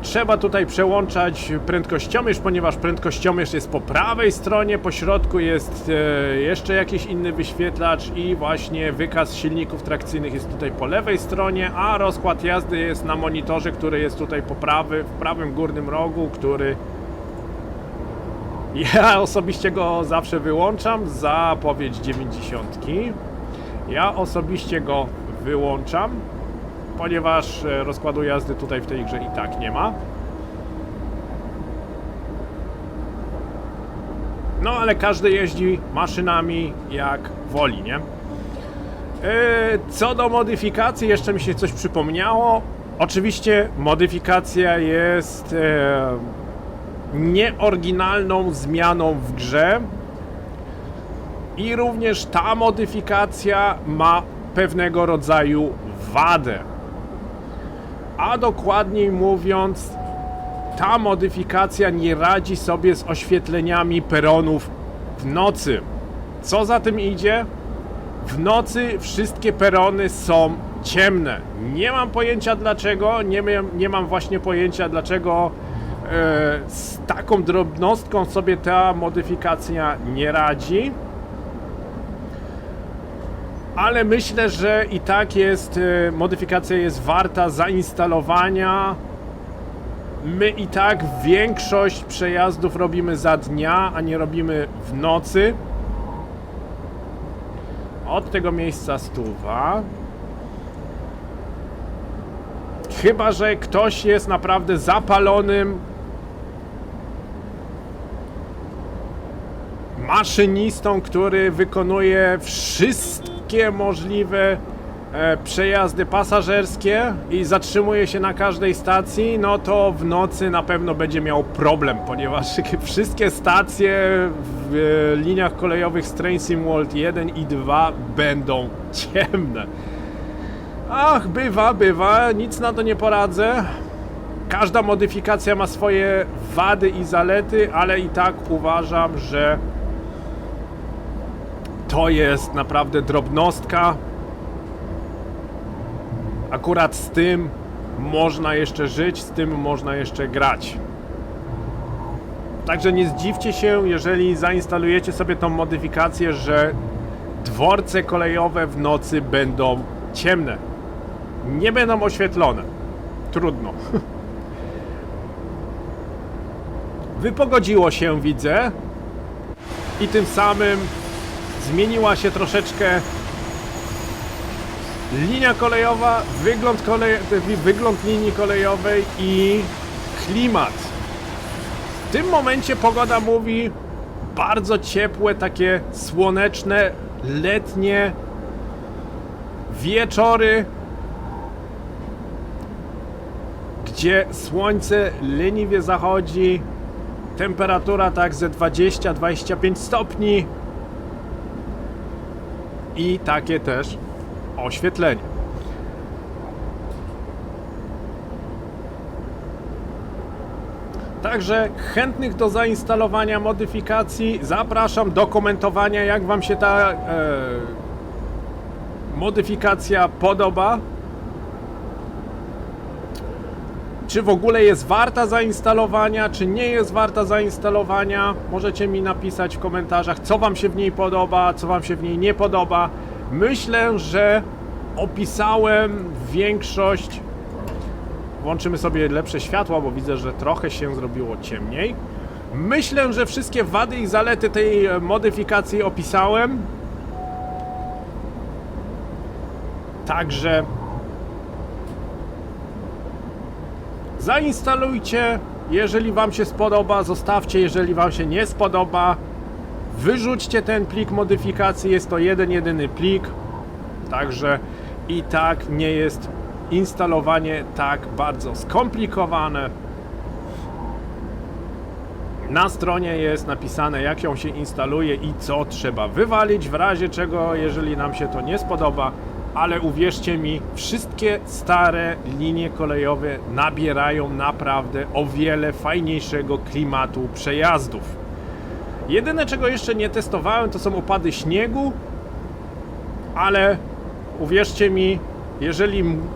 Trzeba tutaj przełączać prędkościomierz, ponieważ prędkościomierz jest po prawej stronie, po środku jest jeszcze jakiś inny wyświetlacz i właśnie wykaz silników trakcyjnych jest tutaj po lewej stronie, a rozkład jazdy jest na monitorze, który jest tutaj w prawym górnym rogu, który ja osobiście go zawsze wyłączam, zapowiedź 90. Ja osobiście go wyłączam, ponieważ rozkładu jazdy tutaj w tej grze i tak nie ma. No ale każdy jeździ maszynami jak woli, nie? Co do modyfikacji, jeszcze mi się coś przypomniało. Oczywiście modyfikacja jest nieoryginalną zmianą w grze i również ta modyfikacja ma pewnego rodzaju wadę. A dokładniej mówiąc, ta modyfikacja nie radzi sobie z oświetleniami peronów w nocy. Co za tym idzie? W nocy wszystkie perony są ciemne. Nie mam pojęcia dlaczego, nie mam właśnie pojęcia dlaczego z taką drobnostką sobie ta modyfikacja nie radzi. Ale myślę, że i tak jest, modyfikacja jest warta zainstalowania. My i tak większość przejazdów robimy za dnia, a nie robimy w nocy. Od tego miejsca 100. Chyba że ktoś jest naprawdę zapalonym maszynistą, który wykonuje wszystkie możliwe przejazdy pasażerskie i zatrzymuje się na każdej stacji, no to w nocy na pewno będzie miał problem, ponieważ wszystkie stacje w liniach kolejowych z Trainsim-World 1 i 2 będą ciemne. Ach, bywa, nic na to nie poradzę. Każda modyfikacja ma swoje wady i zalety, ale i tak uważam, że to jest naprawdę drobnostka. Akurat z tym można jeszcze żyć, z tym można jeszcze grać. Także nie zdziwcie się, jeżeli zainstalujecie sobie tą modyfikację, że dworce kolejowe w nocy będą ciemne. Nie będą oświetlone. Trudno. Wypogodziło się, widzę. I tym samym zmieniła się troszeczkę linia kolejowa, wygląd linii kolejowej i klimat. W tym momencie pogoda mówi bardzo ciepłe, takie słoneczne, letnie wieczory, gdzie słońce leniwie zachodzi, temperatura tak ze 20-25 stopni i takie też oświetlenie. Także chętnych do zainstalowania modyfikacji zapraszam do komentowania, jak wam się ta modyfikacja podoba. czy w ogóle jest warta zainstalowania, czy nie jest warta zainstalowania. Możecie mi napisać w komentarzach, co wam się w niej podoba, co wam się w niej nie podoba. Myślę, że opisałem większość. Włączymy sobie lepsze światła, bo widzę, że trochę się zrobiło ciemniej. Myślę, że wszystkie wady i zalety tej modyfikacji opisałem. Także zainstalujcie, jeżeli wam się spodoba, zostawcie, jeżeli wam się nie spodoba, wyrzućcie ten plik modyfikacji, jest to jedyny plik, także i tak nie jest instalowanie tak bardzo skomplikowane. Na stronie jest napisane, jak ją się instaluje i co trzeba wywalić, w razie czego, jeżeli nam się to nie spodoba. Ale uwierzcie mi, wszystkie stare linie kolejowe nabierają naprawdę o wiele fajniejszego klimatu przejazdów. Jedyne, czego jeszcze nie testowałem, to są opady śniegu, ale uwierzcie mi,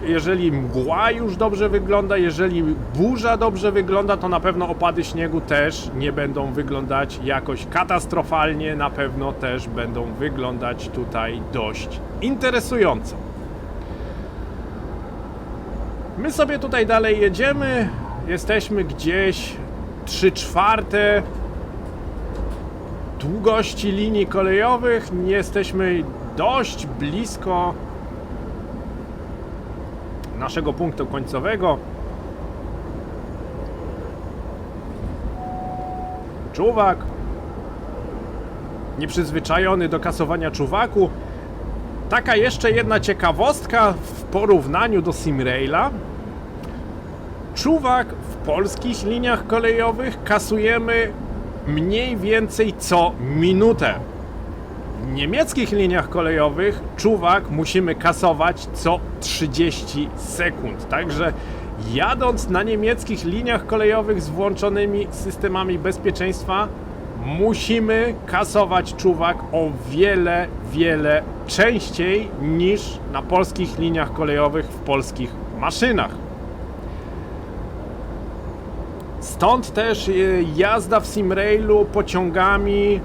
jeżeli mgła już dobrze wygląda, jeżeli burza dobrze wygląda, to na pewno opady śniegu też nie będą wyglądać jakoś katastrofalnie, na pewno też będą wyglądać tutaj dość interesująco. My sobie tutaj dalej jedziemy, jesteśmy gdzieś 3/4 długości linii kolejowych, jesteśmy dość blisko naszego punktu końcowego. Czuwak nieprzyzwyczajony do kasowania czuwaku. Taka jeszcze jedna ciekawostka w porównaniu do Simraila. Czuwak w polskich liniach kolejowych kasujemy mniej więcej co minutę. W niemieckich liniach kolejowych czuwak musimy kasować co 30 sekund. Także jadąc na niemieckich liniach kolejowych z włączonymi systemami bezpieczeństwa musimy kasować czuwak o wiele częściej niż na polskich liniach kolejowych w polskich maszynach. Stąd też jazda w Simrailu pociągami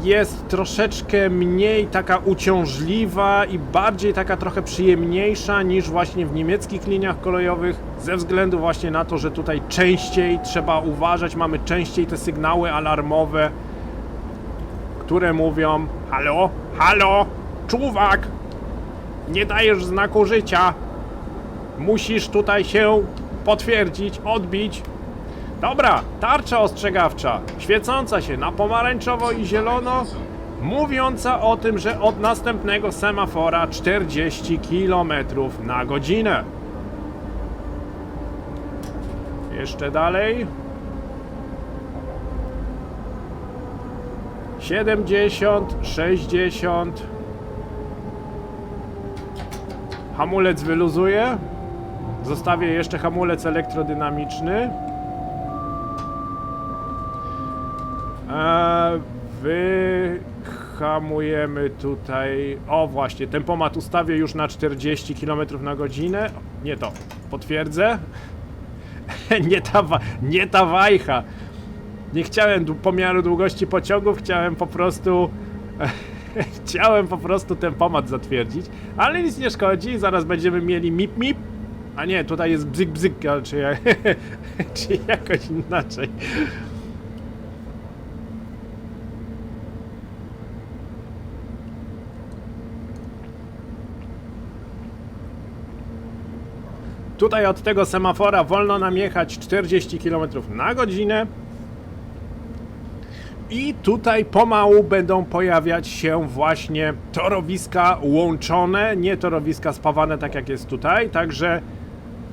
jest troszeczkę mniej taka uciążliwa i bardziej taka trochę przyjemniejsza niż właśnie w niemieckich liniach kolejowych, ze względu właśnie na to, że tutaj częściej trzeba uważać, mamy częściej te sygnały alarmowe, które mówią: halo, halo, czuwak, nie dajesz znaku życia, musisz tutaj się potwierdzić, odbić. Dobra, tarcza ostrzegawcza, świecąca się na pomarańczowo i zielono, mówiąca o tym, że od następnego semafora 40 km na godzinę. Jeszcze dalej. 70, 60. Hamulec wyluzuje. Zostawię jeszcze hamulec elektrodynamiczny. Wyhamujemy tutaj. O, właśnie, tempomat ustawię już na 40 km na godzinę. Nie to, potwierdzę. Nie ta wajcha. Nie chciałem pomiaru długości pociągów, chciałem po prostu tempomat zatwierdzić, ale nic nie szkodzi, zaraz będziemy mieli mip mip. A nie, tutaj jest bzyk bzyk, czy jakoś inaczej. Tutaj od tego semafora wolno nam jechać 40 km na godzinę. I tutaj pomału będą pojawiać się właśnie torowiska łączone, nie torowiska spawane tak jak jest tutaj. Także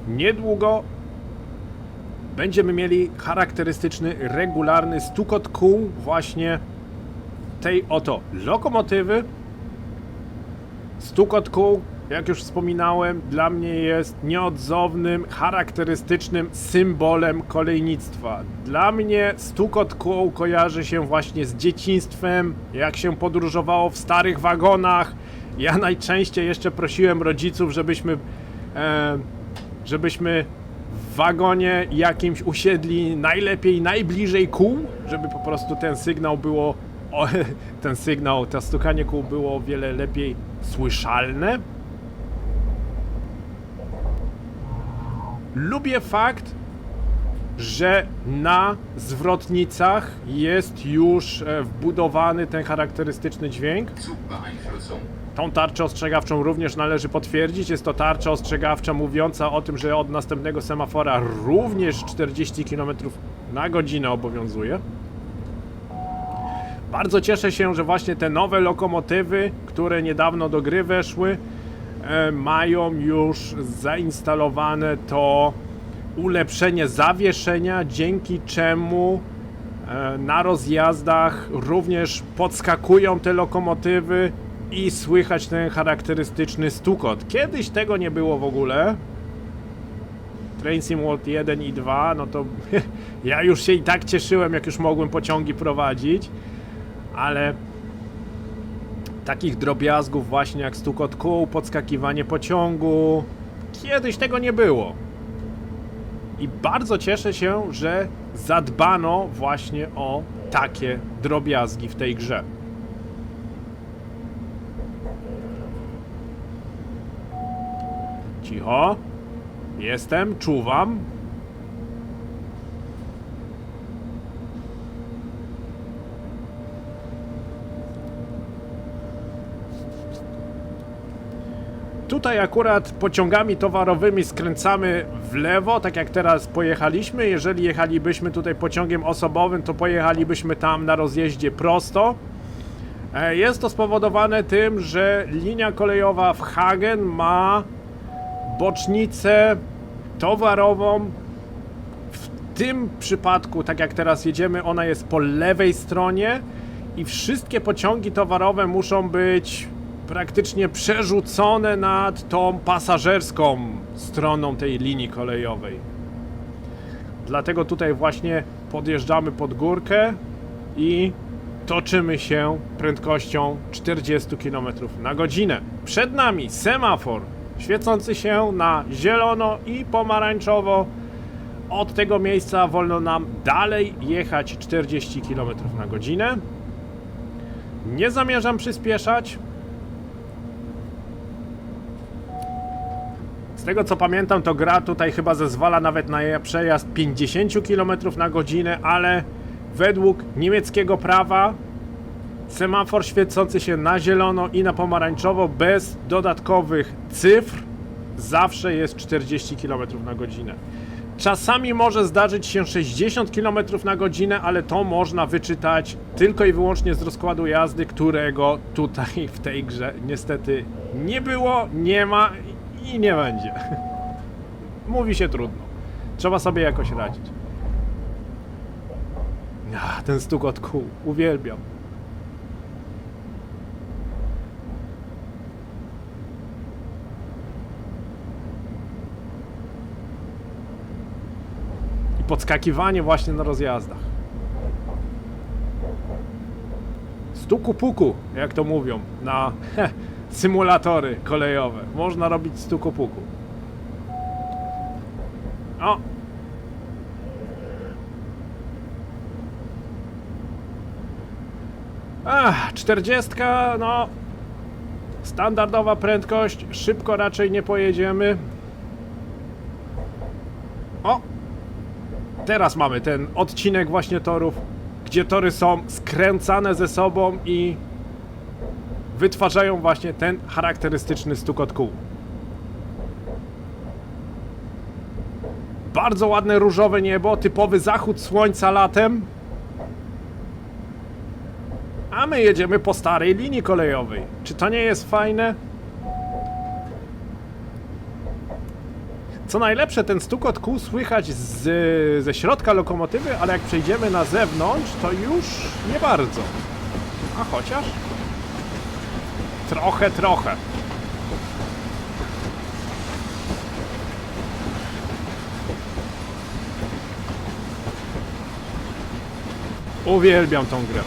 niedługo będziemy mieli charakterystyczny, regularny stukot kół właśnie tej oto lokomotywy. Stukot kół, jak już wspominałem, dla mnie jest nieodzownym, charakterystycznym symbolem kolejnictwa. Dla mnie stukot kół kojarzy się właśnie z dzieciństwem, jak się podróżowało w starych wagonach. Ja najczęściej jeszcze prosiłem rodziców, żebyśmy w wagonie jakimś usiedli najlepiej najbliżej kół, żeby po prostu ten sygnał było, to stukanie kół było o wiele lepiej słyszalne. Lubię fakt, że na zwrotnicach jest już wbudowany ten charakterystyczny dźwięk. Tą tarczę ostrzegawczą również należy potwierdzić. Jest to tarcza ostrzegawcza mówiąca o tym, że od następnego semafora również 40 km na godzinę obowiązuje. Bardzo cieszę się, że właśnie te nowe lokomotywy, które niedawno do gry weszły, mają już zainstalowane to ulepszenie zawieszenia, dzięki czemu na rozjazdach również podskakują te lokomotywy i słychać ten charakterystyczny stukot. Kiedyś tego nie było w ogóle. Train Sim World 1 i 2, no to ja już się i tak cieszyłem, jak już mogłem pociągi prowadzić, ale takich drobiazgów właśnie jak stukot kół, podskakiwanie pociągu, kiedyś tego nie było. I bardzo cieszę się, że zadbano właśnie o takie drobiazgi w tej grze. Cicho. Jestem, czuwam. Tutaj akurat pociągami towarowymi skręcamy w lewo, tak jak teraz pojechaliśmy. Jeżeli jechalibyśmy tutaj pociągiem osobowym, to pojechalibyśmy tam na rozjeździe prosto. Jest to spowodowane tym, że linia kolejowa w Hagen ma bocznicę towarową. W tym przypadku, tak jak teraz jedziemy, ona jest po lewej stronie i wszystkie pociągi towarowe muszą być praktycznie przerzucone nad tą pasażerską stroną tej linii kolejowej. Dlatego tutaj właśnie podjeżdżamy pod górkę i toczymy się prędkością 40 km na godzinę. Przed nami semafor świecący się na zielono i pomarańczowo. Od tego miejsca wolno nam dalej jechać 40 km na godzinę. Nie zamierzam przyspieszać. Z tego co pamiętam, to gra tutaj chyba zezwala nawet na przejazd 50 km na godzinę, ale według niemieckiego prawa semafor świecący się na zielono i na pomarańczowo bez dodatkowych cyfr zawsze jest 40 km na godzinę. Czasami może zdarzyć się 60 km na godzinę, ale to można wyczytać tylko i wyłącznie z rozkładu jazdy, którego tutaj w tej grze niestety nie było, nie ma i nie będzie. Mówi się trudno. Trzeba sobie jakoś radzić. Ten stukot kół. Uwielbiam. I podskakiwanie właśnie na rozjazdach. Stuku puku, jak to mówią na symulatory kolejowe. Można robić stuku puku. O! Ach, 40, no standardowa prędkość, szybko raczej nie pojedziemy. O! Teraz mamy ten odcinek właśnie torów, gdzie tory są skręcane ze sobą i wytwarzają właśnie ten charakterystyczny stukot kół. Bardzo ładne różowe niebo, typowy zachód słońca latem. A my jedziemy po starej linii kolejowej. Czy to nie jest fajne? Co najlepsze, ten stukot kół słychać ze środka lokomotywy, ale jak przejdziemy na zewnątrz, to już nie bardzo. A chociaż? Trochę. Uwielbiam tą grę.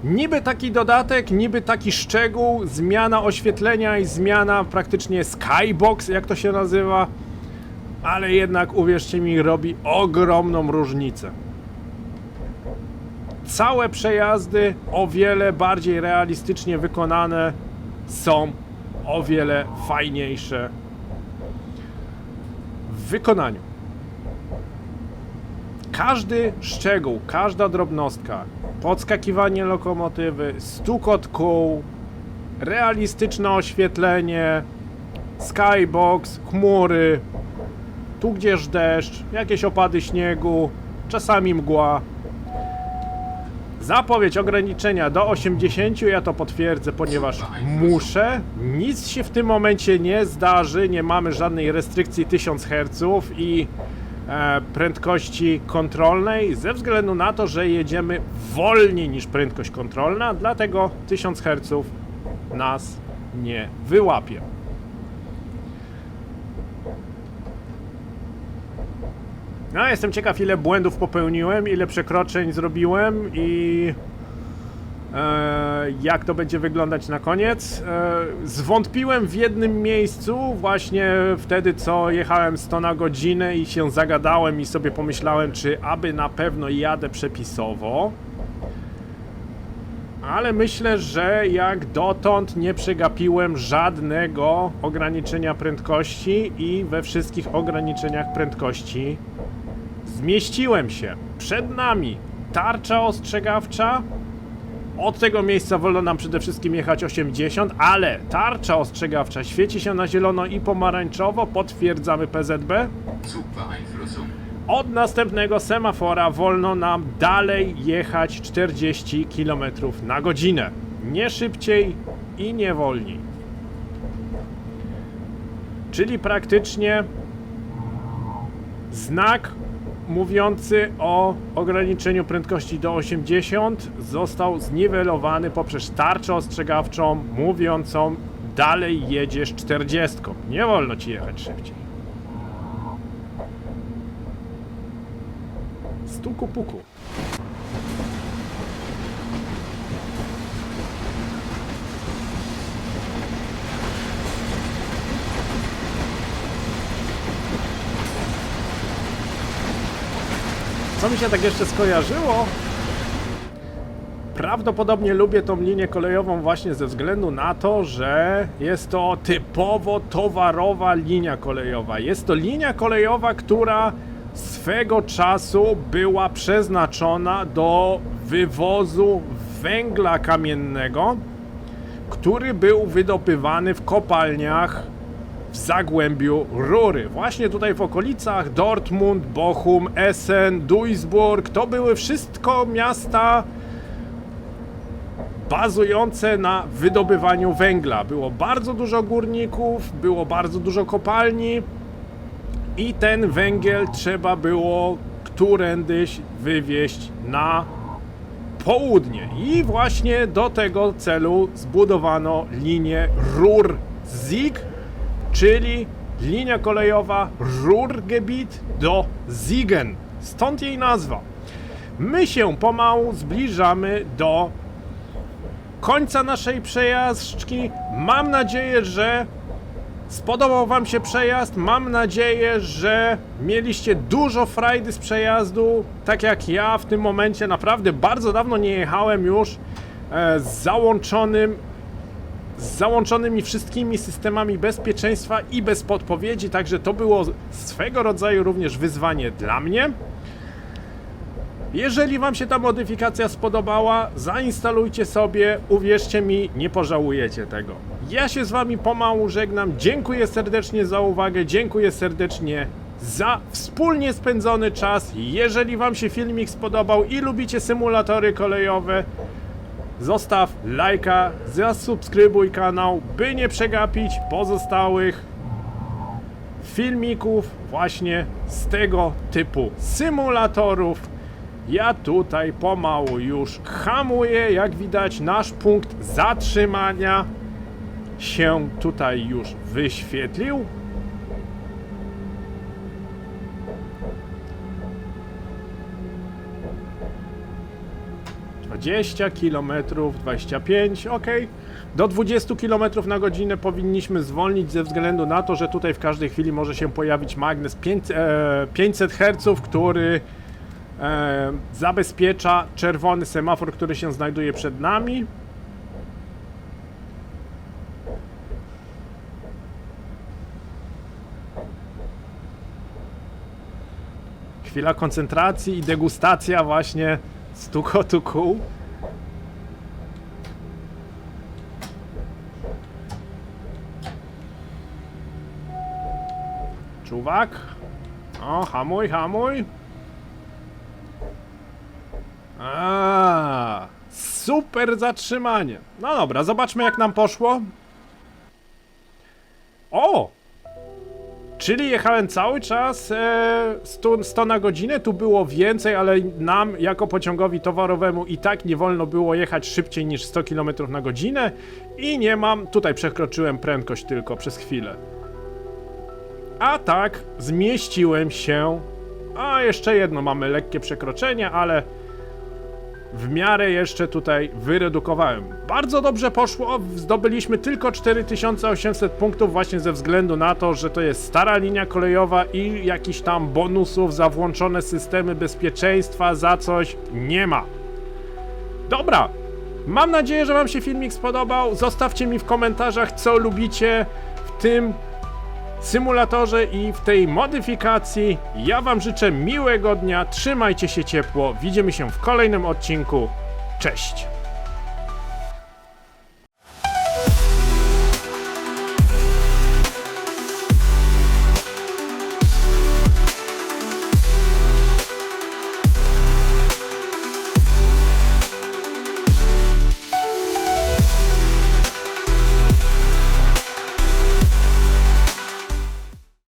Niby taki dodatek, niby taki szczegół, zmiana oświetlenia i zmiana praktycznie skybox, jak to się nazywa, ale jednak uwierzcie mi, robi ogromną różnicę. Całe przejazdy o wiele bardziej realistycznie wykonane są, o wiele fajniejsze w wykonaniu. Każdy szczegół, każda drobnostka, podskakiwanie lokomotywy, stukot kół, realistyczne oświetlenie, skybox, chmury, tu gdzieś deszcz, jakieś opady śniegu, czasami mgła. Zapowiedź ograniczenia do 80, ja to potwierdzę, ponieważ muszę. Nic się w tym momencie nie zdarzy, nie mamy żadnej restrykcji 1000 Hz i prędkości kontrolnej, ze względu na to, że jedziemy wolniej niż prędkość kontrolna, dlatego 1000 Hz nas nie wyłapie. No, jestem ciekaw, ile błędów popełniłem, ile przekroczeń zrobiłem i jak to będzie wyglądać na koniec. Zwątpiłem w jednym miejscu, właśnie wtedy, co jechałem 100 na godzinę i się zagadałem i sobie pomyślałem, czy aby na pewno jadę przepisowo. Ale myślę, że jak dotąd nie przegapiłem żadnego ograniczenia prędkości i we wszystkich ograniczeniach prędkości zmieściłem się. Przed nami tarcza ostrzegawcza. Od tego miejsca wolno nam przede wszystkim jechać 80, ale tarcza ostrzegawcza świeci się na zielono i pomarańczowo. Potwierdzamy PZB. Od następnego semafora wolno nam dalej jechać 40 km na godzinę. Nie szybciej i nie wolniej. Czyli praktycznie znak mówiący o ograniczeniu prędkości do 80 został zniwelowany poprzez tarczę ostrzegawczą mówiącą: dalej jedziesz 40. Nie wolno ci jechać szybciej. Stuku puku. Co mi się tak jeszcze skojarzyło? Prawdopodobnie lubię tą linię kolejową właśnie ze względu na to, że jest to typowo towarowa linia kolejowa. Jest to linia kolejowa, która swego czasu była przeznaczona do wywozu węgla kamiennego, który był wydobywany w kopalniach w Zagłębiu Rury. Właśnie tutaj w okolicach Dortmund, Bochum, Essen, Duisburg. To były wszystko miasta bazujące na wydobywaniu węgla. Było bardzo dużo górników, było bardzo dużo kopalni i ten węgiel trzeba było którędyś wywieźć na południe. I właśnie do tego celu zbudowano linię Ruhr-Sieg, czyli linia kolejowa Ruhrgebiet do Siegen. Stąd jej nazwa. My się pomału zbliżamy do końca naszej przejażdżki. Mam nadzieję, że spodobał wam się przejazd. Mam nadzieję, że mieliście dużo frajdy z przejazdu. Tak jak ja w tym momencie naprawdę bardzo dawno nie jechałem już z załączonymi wszystkimi systemami bezpieczeństwa i bez podpowiedzi, także to było swego rodzaju również wyzwanie dla mnie. Jeżeli wam się ta modyfikacja spodobała, zainstalujcie sobie, uwierzcie mi, nie pożałujecie tego. Ja się z wami pomału żegnam, dziękuję serdecznie za uwagę, dziękuję serdecznie za wspólnie spędzony czas. Jeżeli wam się filmik spodobał i lubicie symulatory kolejowe, zostaw lajka, zasubskrybuj kanał, by nie przegapić pozostałych filmików właśnie z tego typu symulatorów. Ja tutaj pomału już hamuję, jak widać nasz punkt zatrzymania się tutaj już wyświetlił. 20 km, 25, ok. Do 20 km na godzinę powinniśmy zwolnić ze względu na to, że tutaj w każdej chwili może się pojawić magnes 500 Hz, który zabezpiecza czerwony semafor, który się znajduje przed nami. Chwila koncentracji i degustacja właśnie stukotu kół. Czuwak. O, hamuj, hamuj. Super zatrzymanie. No dobra, zobaczmy jak nam poszło. O! Czyli jechałem cały czas 100 na godzinę, tu było więcej, ale nam jako pociągowi towarowemu i tak nie wolno było jechać szybciej niż 100 km na godzinę i nie mam, tutaj przekroczyłem prędkość tylko przez chwilę. A tak, zmieściłem się, a jeszcze jedno mamy lekkie przekroczenie, ale w miarę jeszcze tutaj wyredukowałem. Bardzo dobrze poszło, zdobyliśmy tylko 4800 punktów właśnie ze względu na to, że to jest stara linia kolejowa i jakiś tam bonusów za włączone systemy bezpieczeństwa, za coś nie ma. Dobra, mam nadzieję, że wam się filmik spodobał. Zostawcie mi w komentarzach, co lubicie w tym symulatorze i w tej modyfikacji. Ja wam życzę miłego dnia, trzymajcie się ciepło, widzimy się w kolejnym odcinku. Cześć!